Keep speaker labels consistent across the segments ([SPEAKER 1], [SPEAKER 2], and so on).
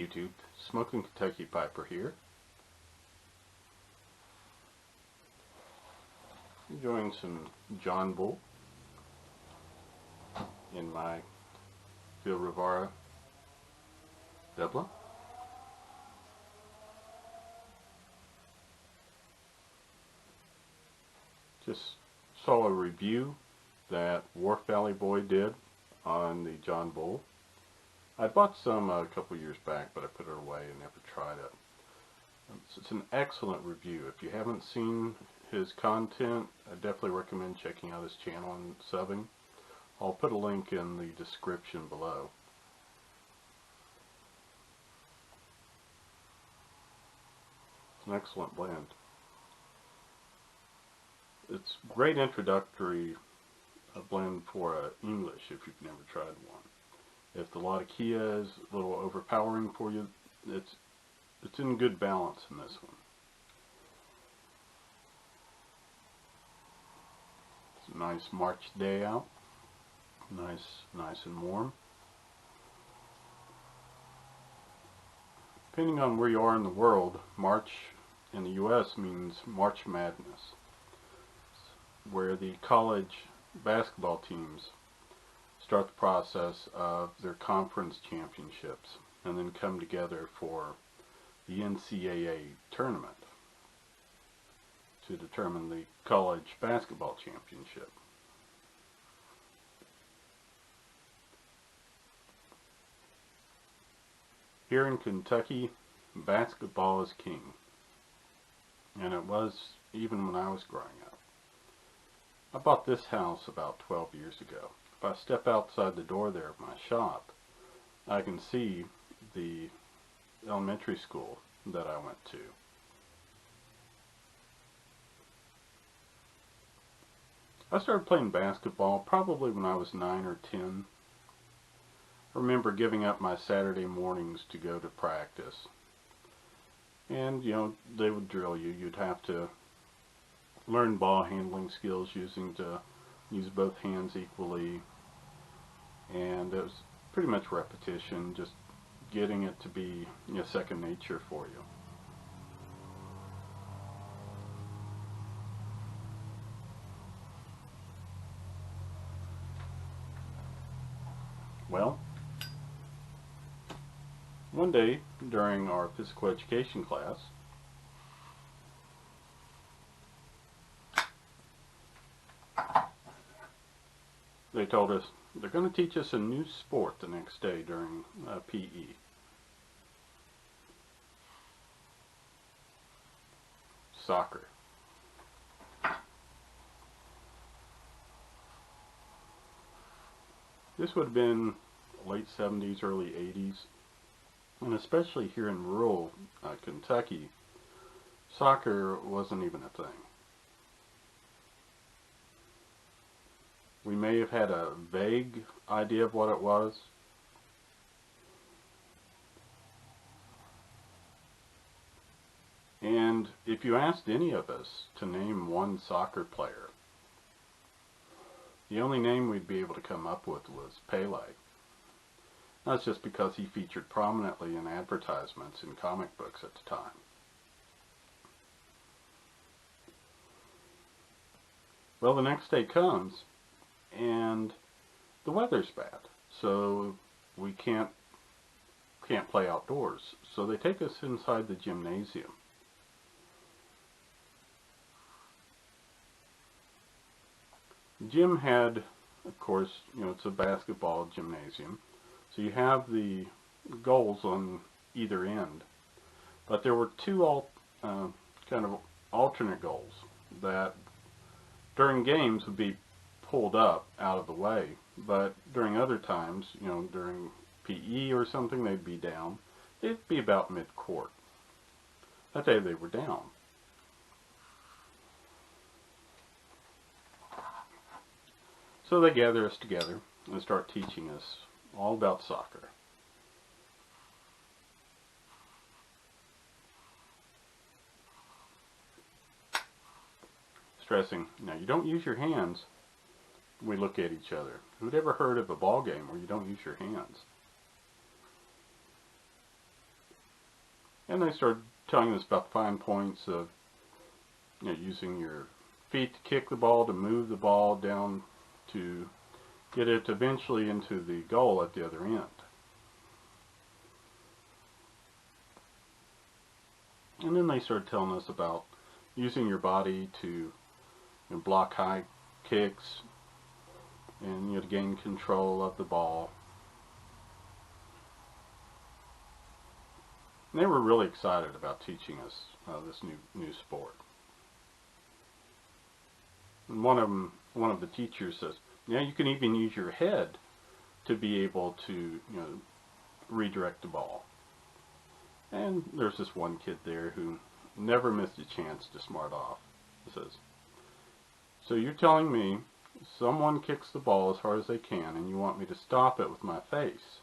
[SPEAKER 1] YouTube, Smoking Kentucky Piper here. Enjoying some John Bull in my Phil Rivara Dublin. Just saw a review that WharfeValleyBoy did on the John Bull. I bought some a couple years back, but I put it away and never tried it. It's an excellent review. If you haven't seen his content, I definitely recommend checking out his channel and subbing. I'll put a link in the description below. It's an excellent blend. It's a great introductory blend for English if you've never tried one. If the Latakia is a little overpowering for you, it's in good balance in this one. It's a nice March day out. Nice and warm. Depending on where you are in the world, March in the US means March Madness, where the college basketball teams start the process of their conference championships and then come together for the NCAA tournament to determine the college basketball championship. Here in Kentucky, basketball is king, and it was even when I was growing up. I bought this house about 12 years ago. If I step outside the door there of my shop, I can see the elementary school that I went to. I started playing basketball probably when I was 9 or 10. I remember giving up my Saturday mornings to go to practice. And, you know, they would drill you. You'd have to learn ball handling skills use both hands equally. And it was pretty much repetition, just getting it to be, you know, second nature for you. Well, one day during our physical education class, they told us they're going to teach us a new sport the next day during PE. Soccer. This would have been late 70s, early 80s, and especially here in rural Kentucky, soccer wasn't even a thing. We may have had a vague idea of what it was. And if you asked any of us to name one soccer player, the only name we'd be able to come up with was Pele. That's just because he featured prominently in advertisements in comic books at the time. Well, the next day comes, and the weather's bad, so we can't play outdoors. So they take us inside the gymnasium. The gym had, of course, you know, it's a basketball gymnasium, so you have the goals on either end. But there were two kind of alternate goals that during games would be pulled up out of the way, but during other times, you know, during PE or something, they'd be down. They'd be about mid-court. That day they were down. So they gather us together and start teaching us all about soccer. Stressing, now you don't use your hands. We look at each other. Who'd ever heard of a ball game where you don't use your hands? And they started telling us about the fine points of, you know, using your feet to kick the ball, to move the ball down, to get it eventually into the goal at the other end. And then they started telling us about using your body to, you know, block high kicks and, you know, to gain control of the ball. And they were really excited about teaching us this new sport. And one of the teachers says, "Yeah, you can even use your head to be able to, you know, redirect the ball." And there's this one kid there who never missed a chance to smart off. He says, "So you're telling me someone kicks the ball as hard as they can and you want me to stop it with my face?"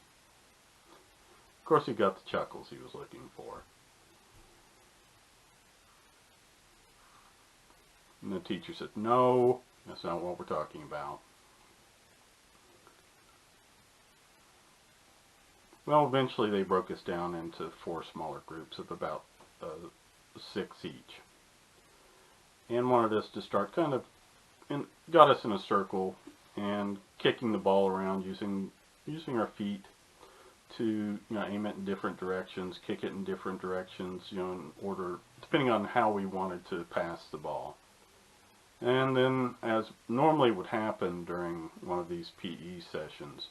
[SPEAKER 1] Of course he got the chuckles he was looking for. And the teacher said, "No, that's not what we're talking about." Well, eventually they broke us down into 4 smaller groups of about 6 each. And wanted us to start kind of, and got us in a circle and kicking the ball around using our feet to, you know, aim it in different directions, kick it in different directions, you know, in order, depending on how we wanted to pass the ball. And then, as normally would happen during one of these PE sessions,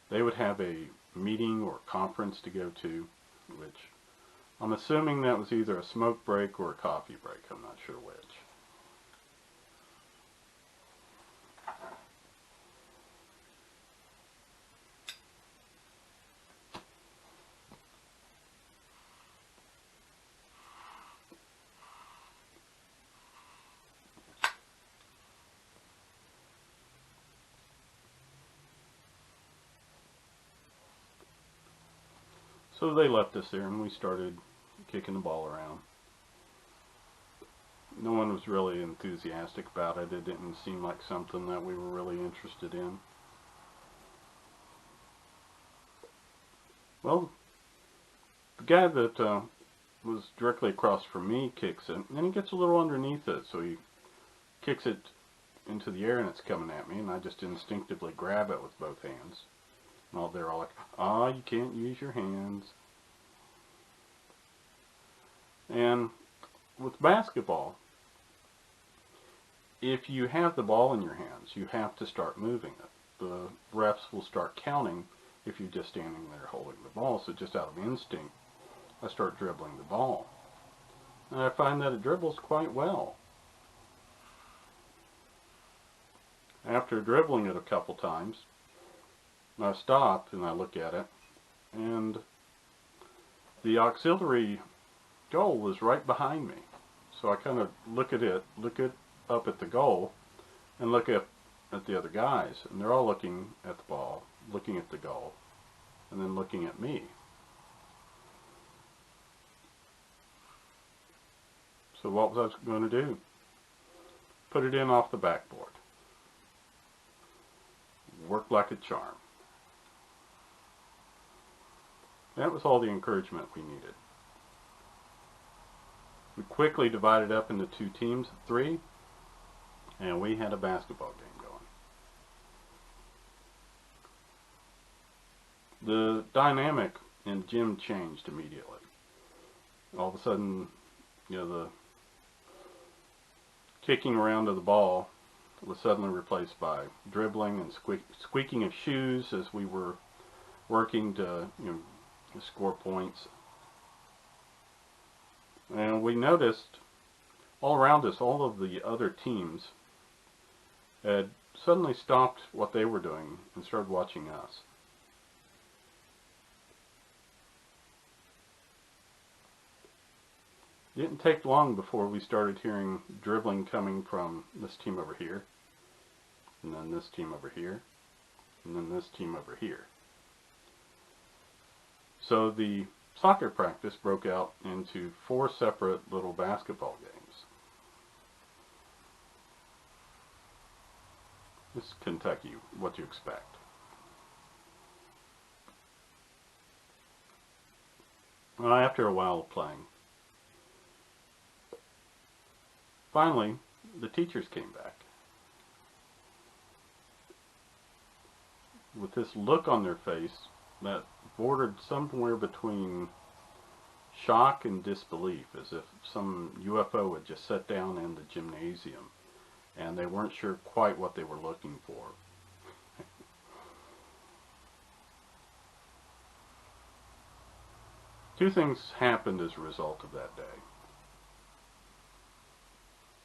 [SPEAKER 1] they would have a meeting or conference to go to, which I'm assuming that was either a smoke break or a coffee break. I'm not sure which. So they left us there and we started kicking the ball around. No one was really enthusiastic about it. It didn't seem like something that we were really interested in. Well, the guy that was directly across from me kicks it, and then he gets a little underneath it, so he kicks it into the air and it's coming at me, and I just instinctively grab it with both hands. And they're all like, "Ah, you can't use your hands." And with basketball, if you have the ball in your hands, you have to start moving it. The refs will start counting if you're just standing there holding the ball. So just out of instinct, I start dribbling the ball. And I find that it dribbles quite well. After dribbling it a couple times, I stop and I look at it, and the auxiliary goal is right behind me. So I kind of look up at the goal, and look at the other guys, and they're all looking at the ball, looking at the goal, and then looking at me. So what was I going to do? Put it in off the backboard. Worked like a charm. That was all the encouragement we needed. We quickly divided up into 2 teams of 3, and we had a basketball game going. The dynamic in the gym changed immediately. All of a sudden, you know, the kicking around of the ball was suddenly replaced by dribbling and squeaking of shoes as we were working to, you know, score points. And we noticed all around us, all of the other teams had suddenly stopped what they were doing and started watching us. It didn't take long before we started hearing dribbling coming from this team over here, and then this team over here, and then this team over here. So the soccer practice broke out into 4 separate little basketball games. This is Kentucky, what you expect. Well, after a while of playing, finally, the teachers came back with this look on their face that bordered somewhere between shock and disbelief, as if some UFO had just set down in the gymnasium and they weren't sure quite what they were looking for. Two things happened as a result of that day.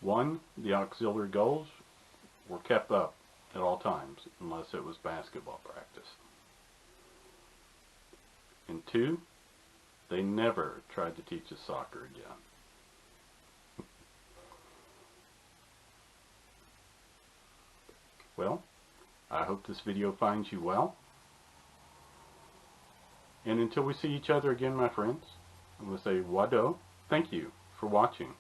[SPEAKER 1] One, the auxiliary goals were kept up at all times, unless it was basketball practice. And two, they never tried to teach us soccer again. Well, I hope this video finds you well. And until we see each other again, my friends, I'm going to say wado. Thank you for watching.